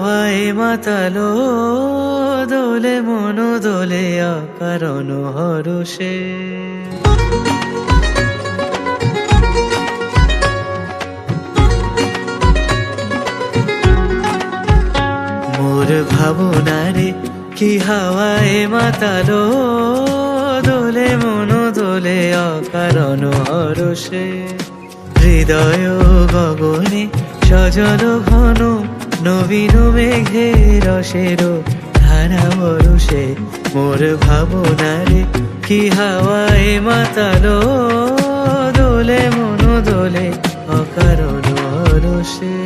হাওয়ায় মাতালো দোলে মন দোলে অকারণ হরষে। মোর ভাবনারে কি হাওয়ায় মাতালো দোলে মন দোলে অকারণ হরষে। হৃদয় গগনে সজল ঘন নবীন মেঘের রসের ধারা বরষে। মোর ভাবনারে কি হাওয়ায় মাতালো দোলে মন দোলে অকারণ হরষে।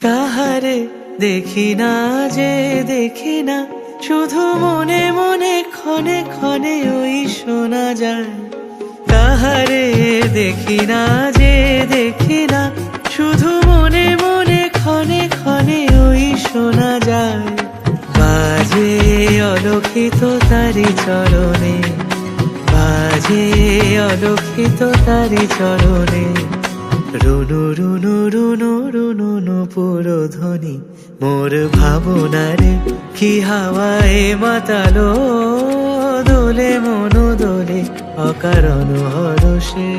তাহারে দেখি না যে দেখি না, শুধু মনে মনে ক্ষণে ক্ষণে ওই শোনা যায়। তাহারে দেখি না যে দেখি না, শুধু মনে মনে ক্ষণে ক্ষণে ওই শোনা যায়। বাজে অলক্ষিত তারি চরণে, বাজে অলক্ষিত তারি চরণে। রুনু রুনু রুনু রুনু নূপুর ধ্বনি। মোর ভাবনারে কি হাওয়ায় মাতালো দোলে মন দোলে অকারণ হরষে।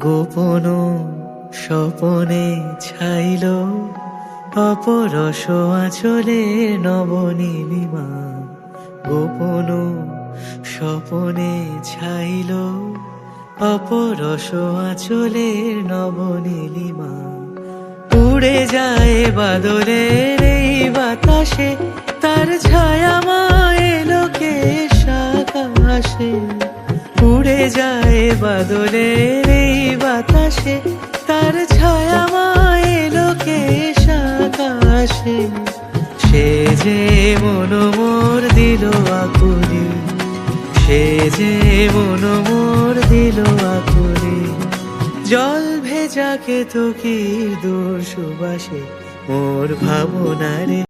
গোপন স্বপনে ছাইল অপরস আঁচলে নবনীলিমা। গোপন স্বপনে ছাইল অপরস আঁচলে নবনীলিমা। উড়ে যায় বাদলের এই বাতাসে, তার ছায়া মায়ে লোকেশ আকাশে। উড়ে যায় বাদলের এই বাতাসে, তার ছায়া মায়ে লোকেশ আকাশে। সে যে মন মোর দিল আকুলি, সে যে মন মোর দিল আকুলি। জল ভেজা কেতকীর দূর সুবাসে মোর ভাবনারে